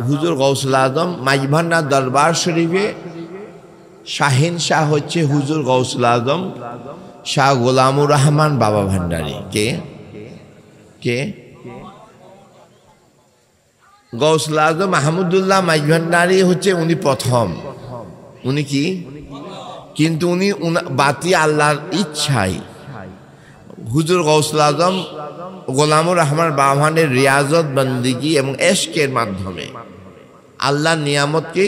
হুজুর গৌসুল আজম মাইজভান্ডার দরবার শরীফে শাহিন শাহ হচ্ছে হুজুর গৌসুল আজম শাহ গোলামুর রহমান বাবা ভান্ডারী। কে কে গৌসুল আজম মাহমুদুল্লাহ মাইজভান্ডারী হচ্ছে উনি প্রথম। উনি কি কিন্তু উনি বাতি আল্লাহর ইচ্ছায় হুজুর গৌসুল আজম গোলামুর রহমান বাবা ভান্ডারীর রিয়াজত বন্দিগি এবং এশকের মাধ্যমে আল্লাহর নিয়ামতকে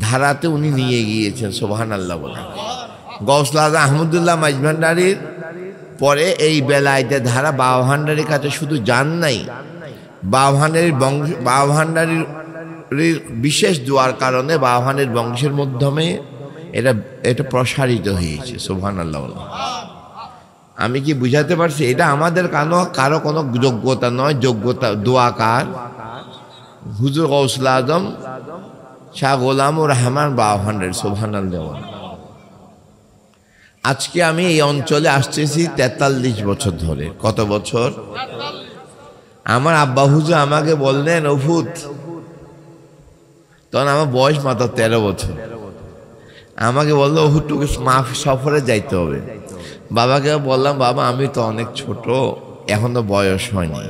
ধারাতে উনি নিয়ে গিয়েছেন। সুবহানাল্লাহ বলে গৌসুল আজম আহমদুল্লাহ মাইজভান্ডারীর পরে এই বেলায়েতে ধারা বাবা ভান্ডারীর কাছে শুধু যান নাই, বাবা ভান্ডারীর বিশেষ দোয়ার কারণে বাবা ভান্ডারীর বংশের মাধ্যমে এটা প্রসারিত হয়েছে। সুবহানাল্লাহ বলে আমি কি বুঝাতে পারছি? এটা আমাদের কারো কোনো যোগ্যতা নয়, যোগ্যতা দোয়াকার হুজুর গৌসুল আজম শাহ গোলামুর রহমান বাবা ভান্ডারী। সুবহানাল্লাহ। আজকে আমি এই অঞ্চলে আসতেছি 43 বছর ধরে। কত বছর? আমার আব্বা হুজুর আমাকে বললেন ওফুত, তখন আমার বয়স মাত্র 13 বছর। আমাকে বললো ওফুত তোকে সফরে যাইতে হবে। বাবাকে বললাম বাবা আমি তো অনেক ছোট, এখনো বয়স হয়নি।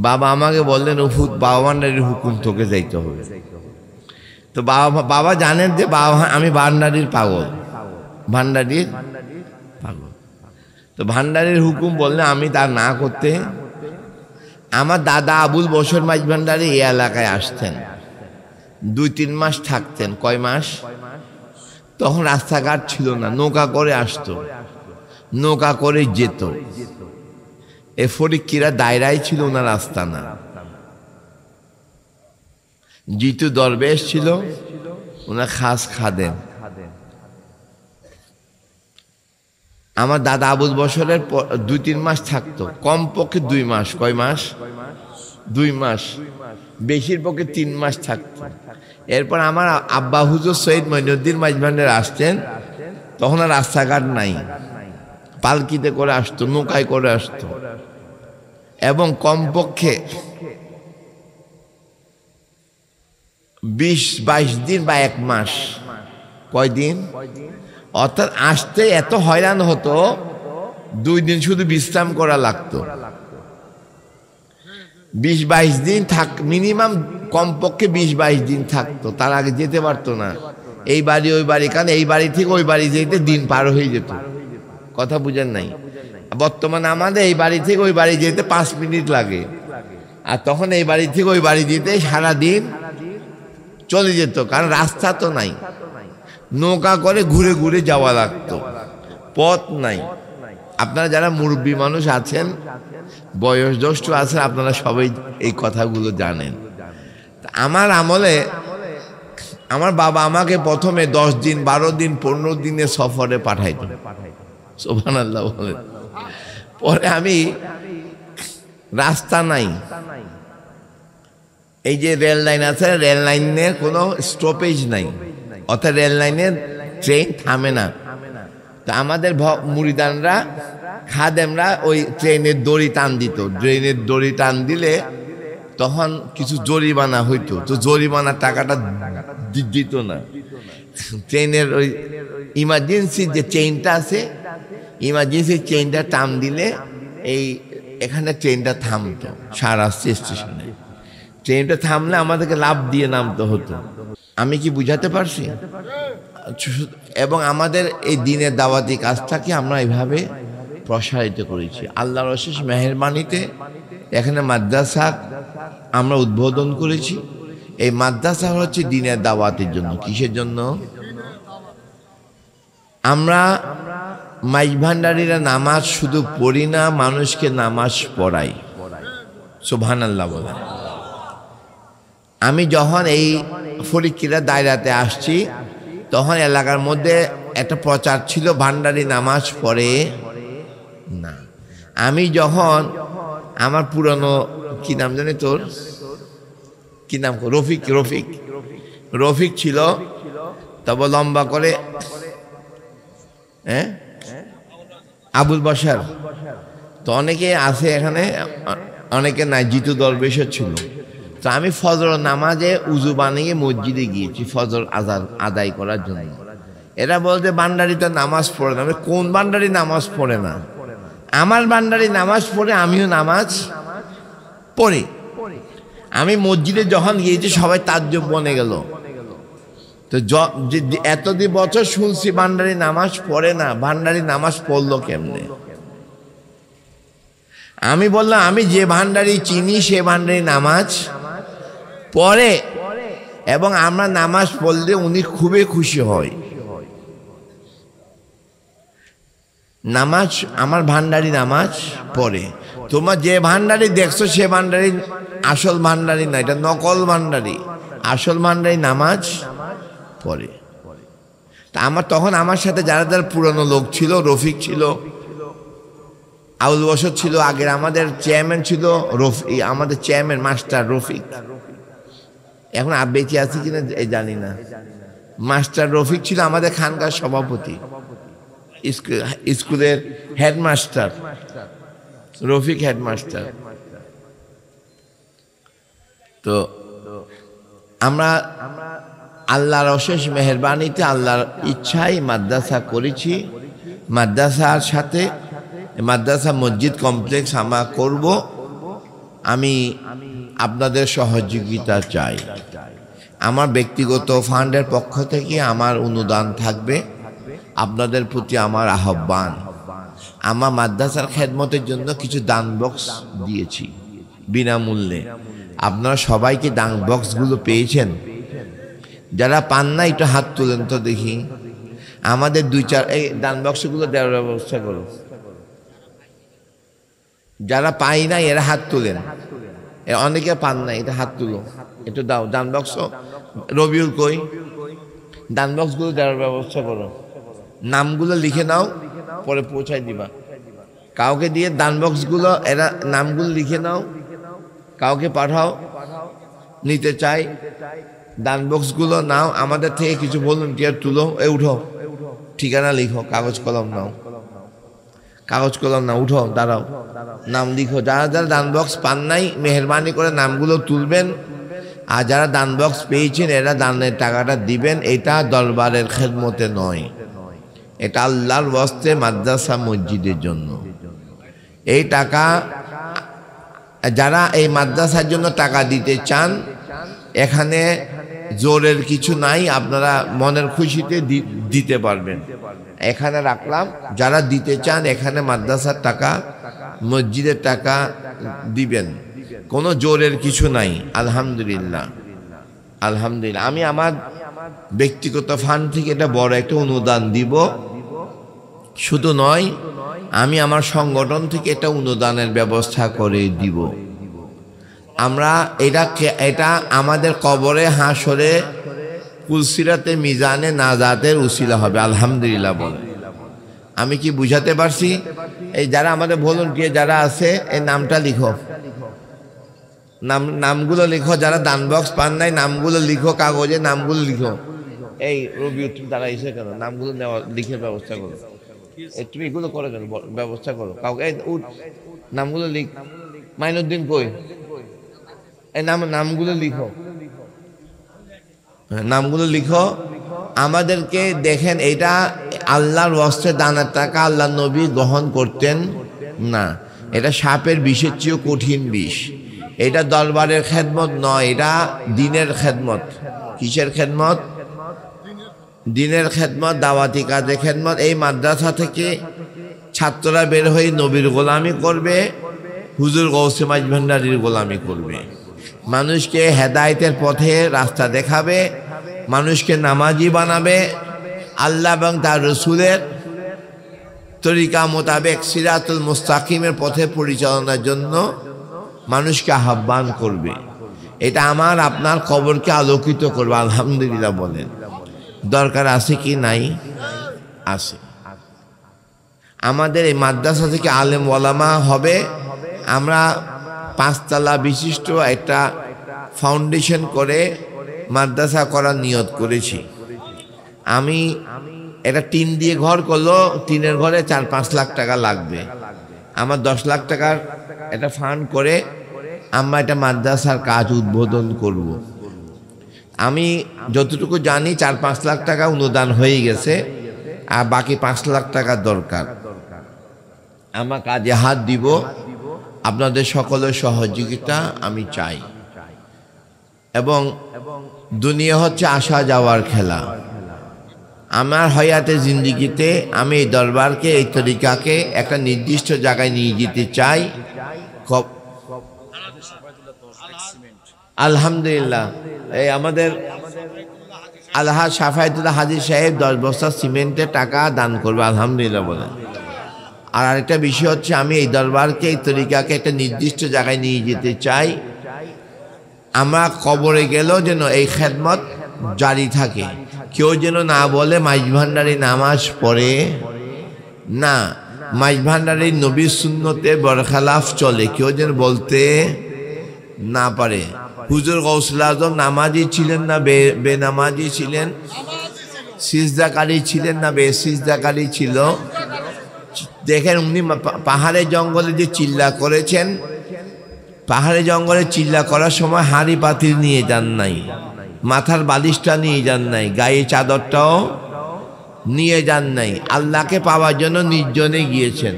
বাবা আমাকে বললেন ওফুত বাবা ভান্ডারীর হুকুম, তোকে যাইতে হবে। তো বাবা জানেন যে আমি ভান্ডারীর পাগল, ভান্ডারীর পাগল। তো ভান্ডারীর হুকুম বললে আমি তার না করতে, আমার দাদা আবুল বশর মাইজভান্ডারী এই এলাকায় আসতেন, 2-3 মাস থাকতেন। কয় মাস? তখন রাস্তাঘাট ছিল না, নৌকা করে আসতো, নৌকা করে যেত। এ ফরিকিরা দায়রাই ছিল ওনার আস্তানা। জিতু দরবেশ ছিল ওনার খাস খাদেম। আমার দাদা আবুল বশরের 2-3 মাস থাকতো, কমপক্ষে 2 মাস। কয় মাস? 2 মাস, বেশির পক্ষে 3 মাস থাকতো। এরপর আমার আব্বা হুজুর সৈয়দ মঈনুদ্দিন মাইজভান্ডারী আসতেন, তখন আর রাস্তাঘাট নাই, পালকিতে করে আসতো, নৌকায় করে আসতো, এবং কমপক্ষে 20-22 দিন বা 1 মাস। কয়দিন? অর্থাৎ আসতে এত হয়রান হতো, 2 দিন শুধু বিশ্রাম করা লাগতো। 20-22 দিন মিনিমাম, কমপক্ষে 20-22 দিন থাকতো, তার আগে যেতে পারতো না। এই বাড়ি ওই বাড়ি, কারণ এই বাড়ি থেকে ওই বাড়ি যেতে দিন পার হয়ে যেত। কথা বুঝেন নাই? বর্তমানে আমাদের এই বাড়ি থেকে ওই বাড়ি যেতে 5 মিনিট লাগে, আর তখন এই বাড়ি থেকে ওই বাড়ি যেতে সারা দিন চলে যেত, কারণ রাস্তা তো নাই, নৌকা করে ঘুরে ঘুরে যাওয়া লাগতো, পথ নাই। আপনারা যারা মুরব্বী মানুষ আছেন, বয়োজ্যেষ্ঠ আছেন, আপনারা সবাই এই কথাগুলো জানেন। আমার আমলে আমার বাবা আমাকে প্রথমে 10 দিন, 12 দিন, 15 দিনের সফরে পাঠাইতো। সুবহানাল্লাহ বলেন। পরে আমি রাস্তা নাই, এই যে রেল লাইন আছে, রেল লাইনের কোনো স্টপেজ নাই, অর্থাৎ রেল লাইনের ট্রেন থামে না। তো আমাদের মুরিদানরা, খাদেমরা ওই ট্রেনের দড়ি টান দিত। ট্রেনের দড়ি টান দিলে তখন কিছু জরিমানা হইতো, তো জরিমানার টাকাটা দিত না। ট্রেনের ওই ইমার্জেন্সি যে চেইনটা আছে, ইমার্জেন্সি চেইনটা টান দিলে এখানে ট্রেনটা থামতো। সারাস্তি স্টেশনে ট্রেনটা থামলে আমাদেরকে লাফ দিয়ে নামতে হতো। আমি কি বুঝাতে পারছি? এবং আমাদের এই দিনের দাওয়াতি কাজটাকে আমরা এইভাবে প্রসারিত করেছি। আল্লাহর অশেষ মেহেরবানিতে এখানে মাদ্রাসা আমরা উদ্বোধন করেছি। এই মাদ্রাসা হচ্ছে দিনের দাওয়াতের জন্য। কিসের জন্য? আমরা মাইজভান্ডারীরা নামাজ শুধু পড়ি না, মানুষকে নামাজ পড়াই। সুবহানাল্লাহ বলেন। আমি যখন এই ফরিকিরা দায়রাতে আসছি, তখন এলাকার মধ্যে একটা প্রচার ছিল ভান্ডারী নামাজ পড়ে না। আমি যখন আমার পুরনো কি নাম জানি, তোর কি নাম? রফিক ছিল, তবে লম্বা করে, আবুল বশর। তো অনেকে আছে এখানে, অনেকে নাই। জিতু দরবেশও ছিল। তো আমি ফজর নামাজে উজু বানিয়ে মসজিদে গিয়েছি ফজর আদায় করার জন্য। এরা বলতে বান্ডারি তো নামাজ পড়ে না। আমি কোন বান্ডারি নামাজ পড়ে না? আমার বান্ডারি নামাজ পড়ে, আমিও নামাজ পড়ি। আমি মসজিদে যখন গিয়েছি সবাই তাজ্জব বনে গেল। তো এতদিন বছর শুনছি ভান্ডারি নামাজ পড়ে না, ভান্ডারি নামাজ পড়লো কেমনে? আমি বললাম আমি যে ভান্ডারি চিনি সে ভান্ডারি নামাজ পড়ে, এবং আমরা নামাজ পড়লে উনি খুবই খুশি হয়। নামাজ আমার ভান্ডারি নামাজ পড়ে। তোমার যে ভান্ডারি দেখছো সে ভান্ডারি আসল ভান্ডারি না, এটা নকল ভান্ডারি। আসল ভান্ডারি নামাজ পড়ে। তা তখন আমার সাথে যারা যারা পুরানো লোক ছিল, রফিক ছিল, আউল বসর ছিল, আগের আমাদের চেয়ারম্যান ছিল আমাদের চেয়ারম্যান মাস্টার রফিক, এখন বেঁচে আছে কিনা জানি না। মাস্টার রফিক ছিল আমাদের খানকার সভাপতি, স্কুলের হেডমাস্টার রফিক হেডমাস্টার। তো আমরা আল্লাহর অশেষ মেহেরবানিতে আল্লাহর ইচ্ছাই মাদ্রাসা করেছি। মাদ্রাসার সাথে মাদ্রাসা মসজিদ কমপ্লেক্স আমরা করব। আমি আপনাদের সহযোগিতা চাই। আমার ব্যক্তিগত ফান্ডের পক্ষ থেকে আমার অনুদান থাকবে। আপনাদের প্রতি আমার আহ্বান, আমার মাদ্রাসার খেদমতের জন্য কিছু দান বক্স দিয়েছি বিনামূল্যে। আপনারা সবাইকে দান বক্সগুলো পেয়েছেন? যারা পান না একটু হাত তুলেন তো দেখি। আমাদের 2-4 এই দান বক্সগুলো দেওয়ার ব্যবস্থা করো। যারা পাই না এরা হাত তুলেন, অনেকে পান না, এটা হাত তুলো, একটু দাও দান বক্স। রবিউল কই? দান বক্সগুলো দেওয়ার ব্যবস্থা করো, নামগুলো লিখে নাও, পরে পৌঁছাই দিবা। কাউকে দিয়ে দান বক্সগুলো এরা নামগুলো লিখে নাও, কাউকে পাঠাও নিতে চাই। দান বক্সগুলো নাও, আমাদের থেকে কিছু ভলান্টিয়ার তুলো, উঠো, ঠিকানা লিখো, কাগজ কলম নাও, কাগজ কলম না, উঠো, দাঁড়াও, নাম লিখো। যারা যারা দান বক্স পান নাই মেহরবানি করে নামগুলো তুলবেন। আর যারা দান বক্স পেয়েছেন এরা দানের টাকাটা দিবেন। এটা দরবারের খেদমতে নয়, এটা আল্লাহর ওয়াস্তে মাদ্রাসা মসজিদের জন্য। এই টাকা যারা এই মাদ্রাসার জন্য টাকা দিতে চান, এখানে জোরের কিছু নাই, আপনারা মনের খুশিতে দিতে পারবেন। এখানে রাখলাম, যারা দিতে চান এখানে মাদ্রাসার টাকা মসজিদের টাকা দিবেন, কোনো জোরের কিছু নাই। আলহামদুলিল্লাহ, আলহামদুলিল্লাহ। আমি আমার ব্যক্তিগত ফান্ড থেকে এটা বড় একটা অনুদান দিব। শুধু নয়, আমি আমার সংগঠন থেকে এটা অনুদানের ব্যবস্থা করে দিব। আমরা এটা আমাদের কবরে, হাসরে, কুলসিরাতে, মিজানে নাজাতের উসিলা হবে। আলহামদুলিল্লাহ বলে। আমি কি বুঝাতে পারছি? এই যারা আমাদের ভলান্টিয়ার যারা আছে এই নামটা লিখো, নামগুলো লিখো। যারা দান বক্স পান নাই নামগুলো লিখো, কাগজে নামগুলো লিখো। এই রবি তারা এসে কেন নামগুলো নেওয়া লিখে ব্যবস্থা করো। তুমি এগুলো করো কেন, ব্যবস্থা করো। কাউকে নামগুলো লিখ। মাইনুদ্দিন কই? এই নামগুলো লিখো, নামগুলো লিখো। আমাদেরকে দেখেন, এটা আল্লাহর ওয়াস্তে দানের টাকা আল্লাহ নবী গ্রহণ করতেন না। এটা সাপের বিষের চেয়েও কঠিন বিষ। এটা দরবারের খেদমত নয়, এটা দিনের খেদমত। কিসের খেদমত? দিনের খেদমত, দাওয়াতি কাজে খেদমত। এই মাদ্রাসা থেকে ছাত্ররা বের হয়ে নবীর গোলামি করবে, হুজুর গৌসে মাঝ ভান্ডারীর গোলামি করবে, মানুষকে হেদায়েতের পথে রাস্তা দেখাবে, মানুষকে নামাজি বানাবে, আল্লাহ এবং তার রসুলের তরিকা মোতাবেক সিরাতুল মুস্তাকিমের পথে পরিচালনার জন্য মানুষকে আহ্বান করবে। এটা আমার আপনার কবরকে আলোকিত করবে। আলহামদুলিল্লাহ বলেন। দরকার আছে কি নাই? আছে। আমাদের এই মাদ্রাসা থেকে আলেম ওলামা হবে। আমরা 5 তলা বিশিষ্ট একটা ফাউন্ডেশন করে মাদ্রাসা করার নিয়ত করেছি। আমি এটা টিন দিয়ে ঘর করলো, টিনের ঘরে 4-5 লাখ টাকা লাগবে। আমার 10 লাখ টাকার একটা ফান্ড করে আমরা একটা মাদ্রাসার কাজ উদ্বোধন করব। আমি যতটুকু জানি 4-5 লাখ টাকা অনুদান হয়ে গেছে, আর বাকি 5 লাখ টাকা দরকার। আমার কাজে হাত দিব, আপনাদের সকলের সহযোগিতা আমি চাই। এবং দুনিয়া হচ্ছে আসা যাওয়ার খেলা। আমার হায়াতে জিন্দিগিতে আমি এই দরবারকে, এই তরিকাকে একটা নির্দিষ্ট জায়গায় নিয়ে যেতে চাই। আলহামদুলিল্লাহ, এই আমাদের আলহাজ সাফায়েতুল্লাহ হাজী সাহেব 10 বস্তা সিমেন্টের টাকা দান করবে, আলহামদুলিল্লাহ বলে। আর আরেকটা বিষয় হচ্ছে, আমি এই দরবারকে, এই তরিকাকে একটা নির্দিষ্ট জায়গায় নিয়ে যেতে চাই। আমরা কবরে গেলেও যেন এই খেদমত জারি থাকে। কেউ যেন না বলে মাইজ ভান্ডারি নামাজ পড়ে না, মাইজ ভান্ডারি নবীর সুন্নতে বরখালাফ চলে, কেউ যেন বলতে না পারে। হুজুর গৌসুল আজম নামাজি ছিলেন না বেনামাজি ছিলেন, সিজদাকারী ছিলেন না বেসিজদাকারী ছিল। দেখেন উনি পাহাড়ে জঙ্গলে যে চিল্লা করেছেন, পাহাড়ে জঙ্গলে চিল্লা করার সময় হাঁড়ি পাতিল নিয়ে যান নাই, মাথার বালিশটা নিয়ে যান নাই, গায়ে চাদরটাও নিয়ে যান নাই। আল্লাহকে পাওয়ার জন্য নির্জনে গিয়েছেন।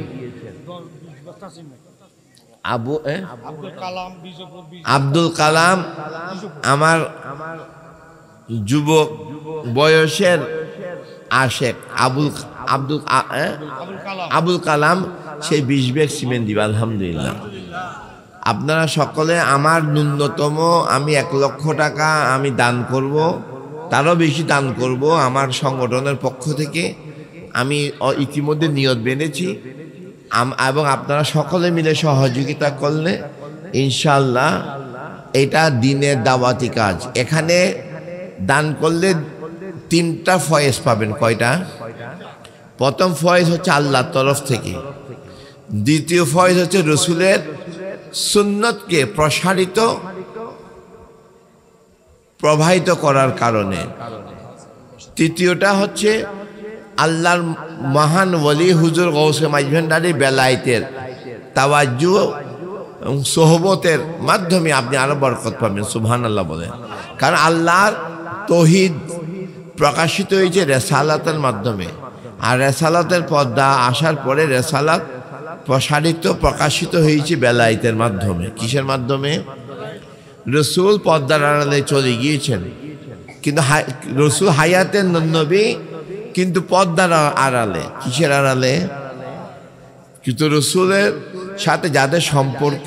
আব্দুল কালাম আমার যুবক বয়সের আশেক, আবুল কালাম সেই 20 ব্যাগ সিমেন্ট দিবে, আলহামদুলিল্লাহ। আপনারা সকলে আমার ন্যূনতম আমি 1 লক্ষ টাকা আমি দান করব, তারও বেশি দান করব আমার সংগঠনের পক্ষ থেকে। আমি ইতিমধ্যে নিয়ত বেঁধেছি, এবং আপনারা সকলে মিলে সহযোগিতা করলে ইনশাআল্লাহ এটা দিনের দাওয়াতি কাজ। এখানে দান করলে 3টা ফয়েজ পাবেন। কয়টা? প্রথম ফয়েজ হচ্ছে আল্লাহর তরফ থেকে, দ্বিতীয় ফয়েজ হচ্ছে রসুলের সুন্নতকে প্রবাহিত করার কারণে, তৃতীয়টা হচ্ছে আল্লাহর মহান ওলি হুজুর গৌসে মাইজ ভান্ডারী বেলায়েতের তাওয়াজ্জু এবং সোহবতের মাধ্যমে আপনি আরো বরকত পাবেন। সুবহানাল্লাহ বলেন। কারণ আল্লাহর তৌহিদ প্রকাশিত হয়েছে রেসালাতের মাধ্যমে, আর রেসালাতের পর্দা আসার পরে রেসালাত প্রকাশিত হয়েছে বেলায়েতের মাধ্যমে। কিসের মাধ্যমে? রসুল পর্দার আড়ালে চলে গিয়েছেন, কিন্তু রসুল হায়াতের নবী, কিন্তু পর্দার আড়ালে। কিসের আড়ালে? কিন্তু রসুলের সাথে যাদের সম্পর্ক,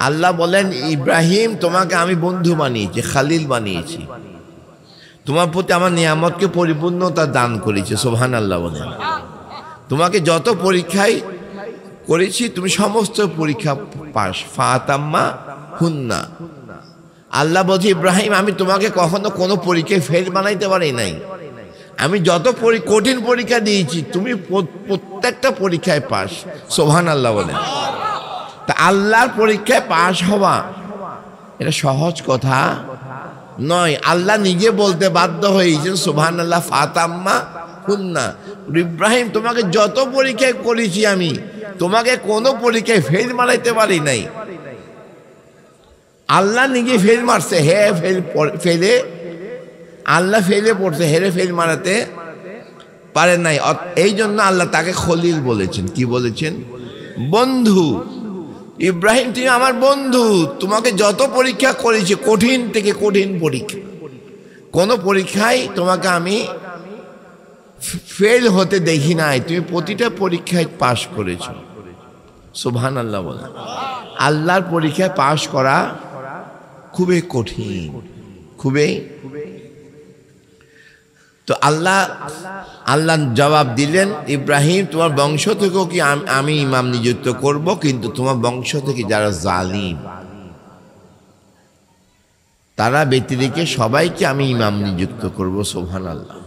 আল্লাহ বলেন ইব্রাহিম তোমাকে আমি বন্ধু বানিয়েছি, খালিল বানিয়েছি, তোমার প্রতি আমার নিয়ামতকে পরিপূর্ণতা দান করেছি। সুবহানাল্লাহ বলেন। তোমাকে যত পরীক্ষায় করেছি তুমি সমস্ত পরীক্ষা পাস, ফাতাম্মা হুন্না। আল্লাহ বলছে ইব্রাহিম আমি তোমাকে কখনো কোনো পরীক্ষায় ফেল বানাইতে পারি নাই। আমি যত কঠিন পরীক্ষা দিয়েছি তুমি প্রত্যেকটা পরীক্ষায় পাস। সুবহানাল্লাহ বলেন। তা আল্লাহর পরীক্ষায় পাস হওয়া এটা সহজ কথা নয়। আল্লাহ নিজে বলতে বাধ্য হয়েছেন সুবহানাল্লাহ, ফাতাম্মা হুন্না, ইব্রাহিম তোমাকে যত পরীক্ষায় করেছি আমি তোমাকে কোনো পরীক্ষায় ফেল মারাইতে পারি নাই। আল্লাহ নিজে ফেল মারছে, ফেলে আল্লাহ ফেলে পড়ছে, হেরে ফেল মারাতে পারেন নাই। এই জন্য আল্লাহ তাকে খলিল বলেছেন। কি বলেছেন? বন্ধু। ইব্রাহিম তুমি আমার বন্ধু, তোমাকে যত পরীক্ষা করেছি কঠিন থেকে কঠিন পরীক্ষা, কোন পরীক্ষায় তোমাকে আমি ফেল হতে দেখি নাই, তুমি প্রতিটা পরীক্ষায় পাশ করেছো। সুবহানাল্লাহ বলেন। আল্লাহর পরীক্ষায় পাশ করা খুবই কঠিন, খুবই। তো আল্লাহ জবাব দিলেন ইব্রাহিম তোমার বংশ থেকেও কি আমি ইমাম নিযুক্ত করব, কিন্তু তোমার বংশ থেকে যারা জালিম তারা ব্যতিরেকে সবাইকে আমি ইমাম নিযুক্ত করব। সুবহানাল্লাহ।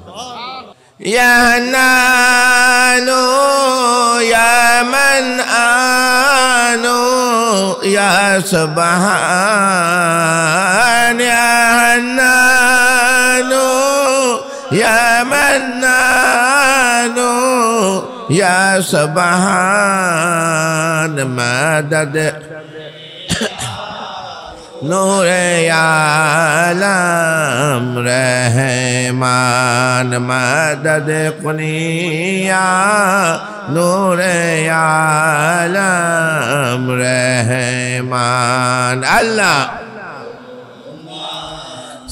ইয়া হান্নানু ইয়া মানআনু ইয়া সুবহান, ইয়া হান্নানু ইয়া মান্নানু ইয়া সুবহান, মাদাদ নূরে আলম রহমান মদদ কুনিয়া নূরে আলম রহমান আল্লাহ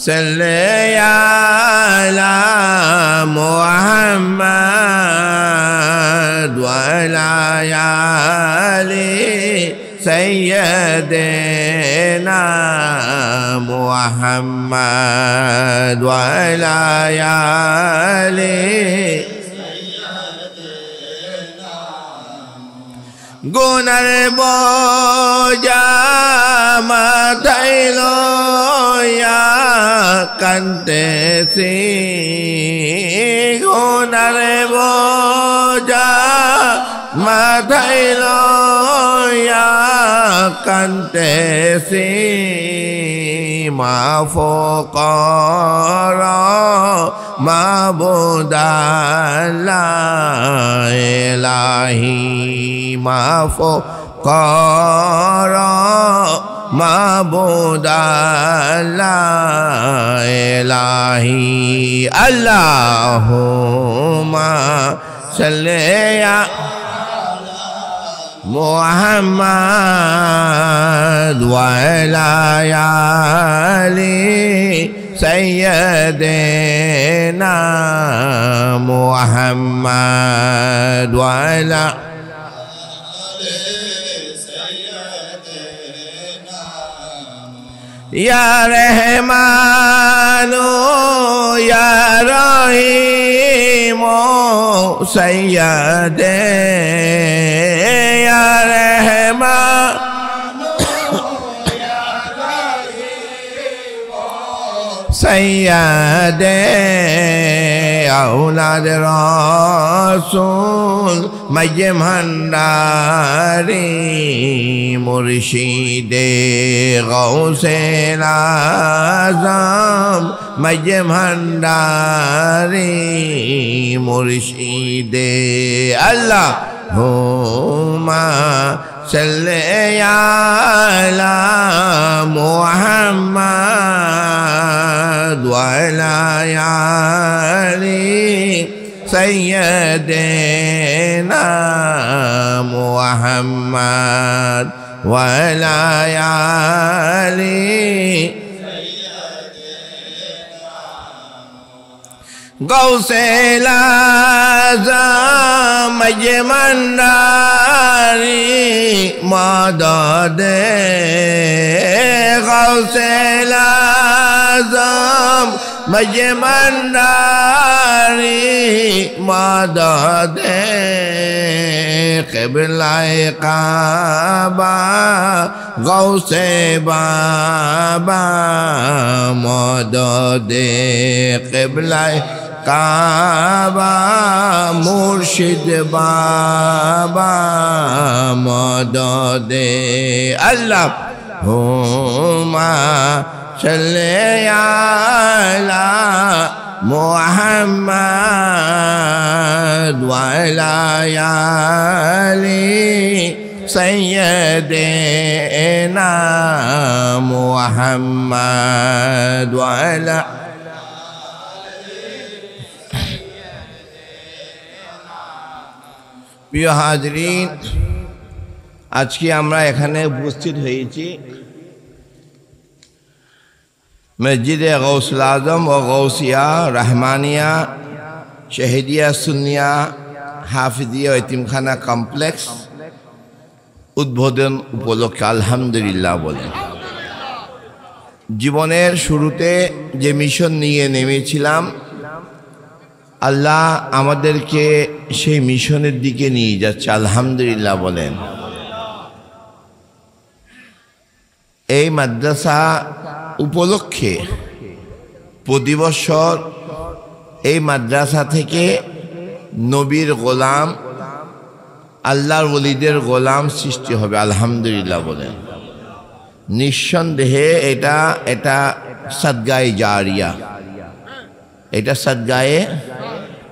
সাল্লি আলা মুহাম্মাদ ওয়া আলা আলি سيدنا محمد وعلى آله গুনার বোঝা মাথায় লইয়া কান্দেছি গুনার বোঝা মাথায় লইয়া কান্দেছি মাফ কর মাবুদ আল্লাহ ইলাহি মাফ কর মাবুদ আল্লাহ ইলাহি আল্লাহুম্মা সাল্লি محمد وعلى آله سيدنا محمد وعلى يا رحمن يا رحيم سيدنا يا رحمن سيدنا أولاد رسول مجھ بھنڈاری مرشد غوث اعظم مجھ بھنڈاری مرشد اللہم صلی علی محمد وعلی آلہ سيدنا محمد وعلى آله غوث الأعظم مجمنداری مدد غوث الأعظم مجمنداری مدد قبلہ کعبہ غوث بابا مدد قبلہ کعبہ مرشد بابا مدد اللہم صلی علی محمد وعلى آله سيدنا محمد وعلى প্রিয় হাজরিন, আজকে আমরা এখানে উপস্থিত হয়েছি মসজিদে গৌসুল আজম ও গৌসিয়া রহমানিয়া শহীদিয়া সুন্নিয়া হাফিজিয়া এতিমখানা কমপ্লেক্স উদ্বোধন উপলক্ষে আলহামদুলিল্লাহ বলেন। জীবনের শুরুতে যে মিশন নিয়ে নেমেছিলাম, আল্লাহ আমাদেরকে সেই মিশনের দিকে নিয়ে যাচ্ছে, আলহামদুলিল্লাহ বলেন। এই মাদ্রাসা উপলক্ষে প্রতি বছর এই মাদ্রাসা থেকে নবীর গোলাম, আল্লাহর ওলিদের গোলাম সৃষ্টি হবে, আলহামদুলিল্লাহ বলেন। নিঃসন্দেহে এটা সাদগায়ে জারিয়া, এটা সাদগায়ে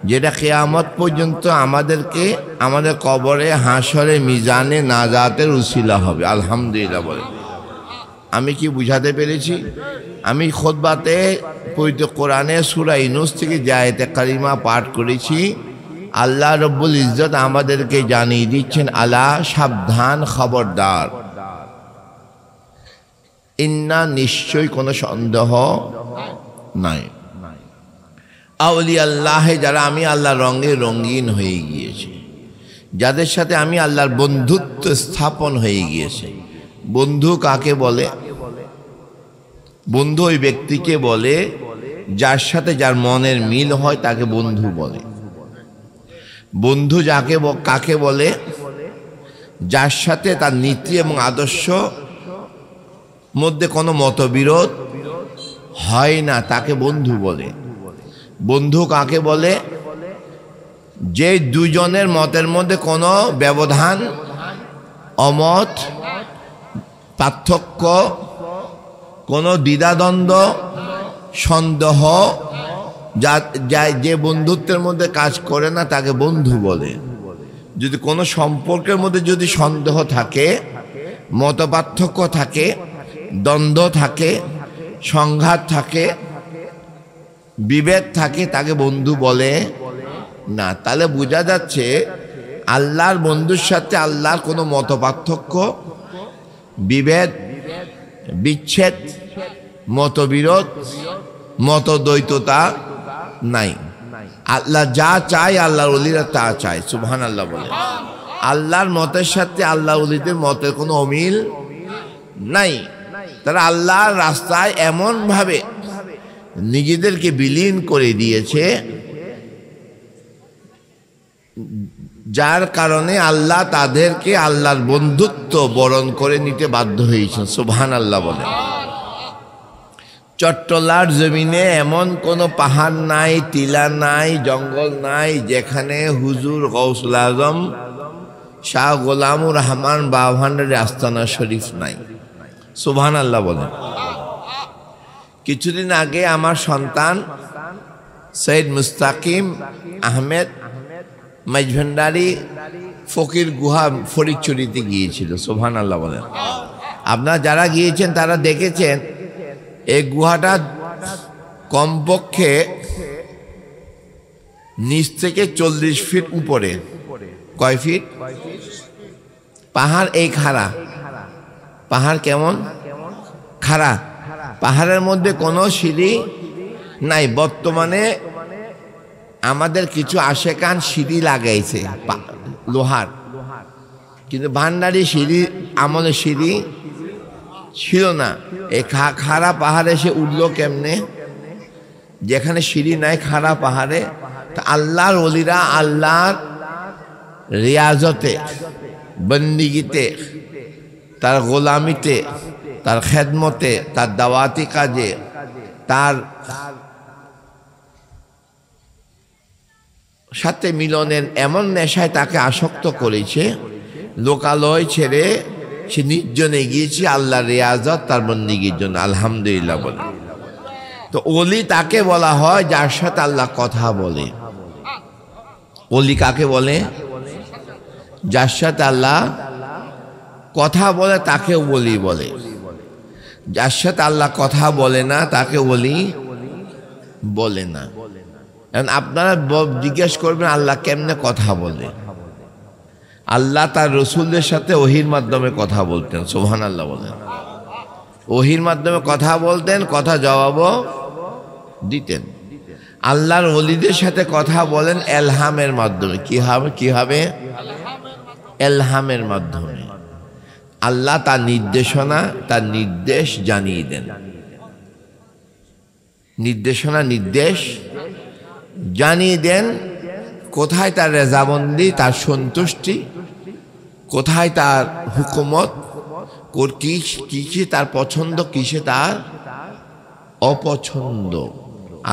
যেটা কিয়ামত পর্যন্ত আমাদেরকে আমাদের কবরে, হাসরে, মিজানে নাজাতের উসিলা হবে, আলহামদুলিল্লাহ বলেন। আমি কি বুঝাতে পেরেছি? আমি খুতবাতে পবিত্র কোরআনে সূরা ইউনূস থেকে যে আয়াতে কারিমা পাঠ করেছি, আল্লাহ রব্বুল ইজ্জত আমাদেরকে জানিয়ে দিচ্ছেন, আলা সাবধান, খবরদার, ইন্না নিশ্চয় কোনো সন্দেহ নাই, আউলিয়া আল্লাহ, যারা আমি আল্লাহর রঙে রঙিন হয়ে গিয়েছে, যাদের সাথে আমি আল্লাহর বন্ধুত্ব স্থাপন হয়ে গিয়েছে। বন্ধু কাকে বলে? বন্ধু ওই ব্যক্তিকে বলে যার সাথে যার মনের মিল হয়, তাকে বন্ধু বলে। বন্ধু কাকে বলে? যার সাথে তার নীতি এবং আদর্শ মধ্যে কোনো মতবিরোধ হয় না, তাকে বন্ধু বলে। বন্ধু কাকে বলে? যে দুজনের মতের মধ্যে কোনো ব্যবধান, অমত, পার্থক্য, কোনো দ্বিধাদ্বন্দ্ব, সন্দেহ, যে বন্ধুত্বের মধ্যে কাজ করে না, তাকে বন্ধু বলে। যদি কোনো সম্পর্কের মধ্যে যদি সন্দেহ থাকে, মত পার্থক্য থাকে, দ্বন্দ্ব থাকে, সংঘাত থাকে, বিভেদ থাকে, তাকে বন্ধু বলে না। তাহলে বোঝা যাচ্ছে আল্লাহর বন্ধুর সাথে আল্লাহর কোনো মত পার্থক্য, বিভেদ, বিচ্ছেদ, মতবিরোধ, মতদ্বৈততা নাই। আল্লাহ যা চায় আল্লাহর ওলিরা তা চায়। সুবহানাল্লাহ বলে। আল্লাহর মতের সাথে আল্লাহর ওলিদের মতের কোনো অমিল নাই। তারা আল্লাহর রাস্তায় এমন ভাবে নিজেদেরকে বিলীন করে দিয়েছে, যার কারণে আল্লাহ তাদেরকে আল্লাহর বন্ধুত্ব বরণ করে নিতে বাধ্য হয়েছেন। সুবহানাল্লাহ বলে। চট্টলার জমিনে এমন কোনো পাহাড় নাই, টিলা নাই, জঙ্গল নাই, যেখানে হুজুর গৌসুল আজম শাহ গোলামুর রহমান বাভান্ডারি আস্তানা শরীফ নাই। সুবহানাল্লাহ বলে। কিছুদিন আগে আমার সন্তান সৈয়দ মুস্তাকিম আহমেদ মাইজভান্ডারি ফকির গুহা ফরিদচুরিতে গিয়েছিল। সুবহানাল্লাহ বলে। আপনারা যারা গিয়েছেন তারা দেখেছেন এই গুহাটা কমপক্ষে নিচ থেকে 40 ফিট উপরে। কয় ফিট? পাহাড় এই খাড়া। পাহাড় কেমন খাড়া? পাহাড়ের মধ্যে কোনো সিঁড়ি নাই। বর্তমানে আমাদের কিছু আশেকান সিঁড়ি লাগাইছে লোহার, কিন্তু ভান্ডারি সিঁড়ি আমলে সিঁড়ি ছিল না। এই খাড়া পাহাড়ে সে উঠলো কেমনে? যেখানে সিঁড়ি নাই খাড়া পাহাড়ে। আল্লাহর ওলিরা আল্লাহর রিয়াজতে, বন্দিগিতে, তার গোলামিতে, তার খেদমতে, তার দাওয়াতি কাজে, তার সাথে মিলনের এমন নেশায় তাকে আসক্ত করেছে, লোকালয় ছেড়ে সে নির্জনে গিয়েছে আল্লাহর রিয়াজত, তার বন্দিগির জন্য। আলহামদুলিল্লাহ বলে। তো ওলি তাকে বলা হয় যার সাথে আল্লাহ কথা বলে। ওলি কাকে বলে? যার সাথে আল্লাহ কথা বলে তাকে ওলি বলে। যার সাথে আল্লাহ কথা বলে না তাকে ওলি বলে না। আপনারা জিজ্ঞেস করবেন আল্লাহ কেমনে কথা বলে? আল্লাহ তার রসুলদের সাথে ওহির মাধ্যমে কথা বলতেন। সুবহানাল্লাহ বলেন। ওহির মাধ্যমে কথা বলতেন, কথা জবাবও দিতেন। আল্লাহর ওলিদের সাথে কথা বলেন এলহামের মাধ্যমে। কি হবে? এলহামের মাধ্যমে আল্লাহ তার নির্দেশনা, তার নির্দেশ জানিয়ে দেন। নির্দেশনা, নির্দেশ জানিয়ে দেন। কোথায় তার রেজাবন্দি, তার সন্তুষ্টি, কোথায় তার হুকুমত, কিসে তার পছন্দ, কিসে তার অপছন্দ,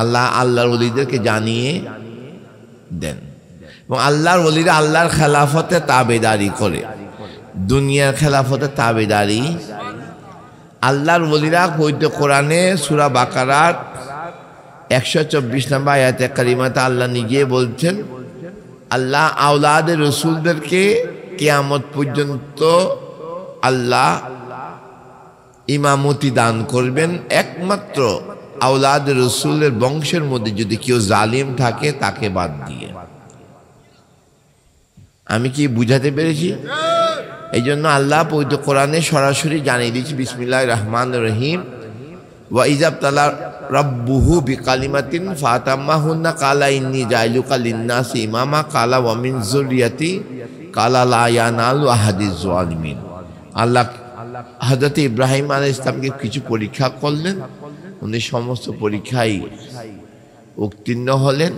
আল্লাহর ওলিদেরকে জানিয়ে দেন। এবং আল্লাহর ওলিরা আল্লাহর খেলাফতে তাবেদারি করে, দুনিয়ার খেলাফতে তাবেদারি। আল্লাহর ওলিরা পবিত্র কোরআনে সূরা বাকারার 124 নম্বর আয়াতে কারিমাতে আল্লাহ নিজে বলছেন, আল্লাহ আওলাদের রসুলদেরকে কিয়ামত পর্যন্ত আল্লাহ ইমামতি দান করবেন একমাত্র আওলাদ রসুলের বংশের মধ্যে যদি কেউ জালিম থাকে তাকে বাদ দিয়ে। আমি কি বুঝাতে পেরেছি? এই জন্য আল্লাহ পবিত্র কোরআনে সরাসরি জানিয়ে দিয়েছি, বিসমিল্লাহির রহমানির রহিম, ওয়া ইযাব তালা রাব্বুহু বিকালিমাতিন ফাতাম্মাহুন্না কালা ইন্নী জাইলুকা লিন্নাসি ইমামা কালা ওয়া মিন যুররিয়াতি কালা লা ইয়ানালু আহাদিজ যালিমিন। আল্লাহ হযরত ইব্রাহিম আলাইহিস সালামকে কিছু পরীক্ষা করলেন, উনি সমস্ত পরীক্ষায় উত্তীর্ণ হলেন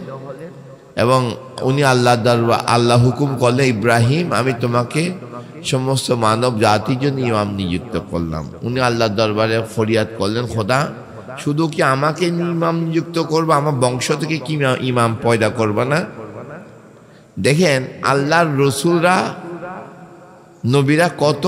এবং উনি আল্লাহ হুকুম করলেন, ইব্রাহিম আমি তোমাকে সমস্ত মানব জাতির জন্য ইমাম নিযুক্ত করলাম। উনি আল্লাহর দরবারে ফরিয়াদ করলেন, খোদা শুধু কি আমাকে ইমাম নিযুক্ত করবো, আমার বংশ থেকে কি ইমাম পয়দা করবে না? দেখেন আল্লাহর রসুলরা নবীরা কত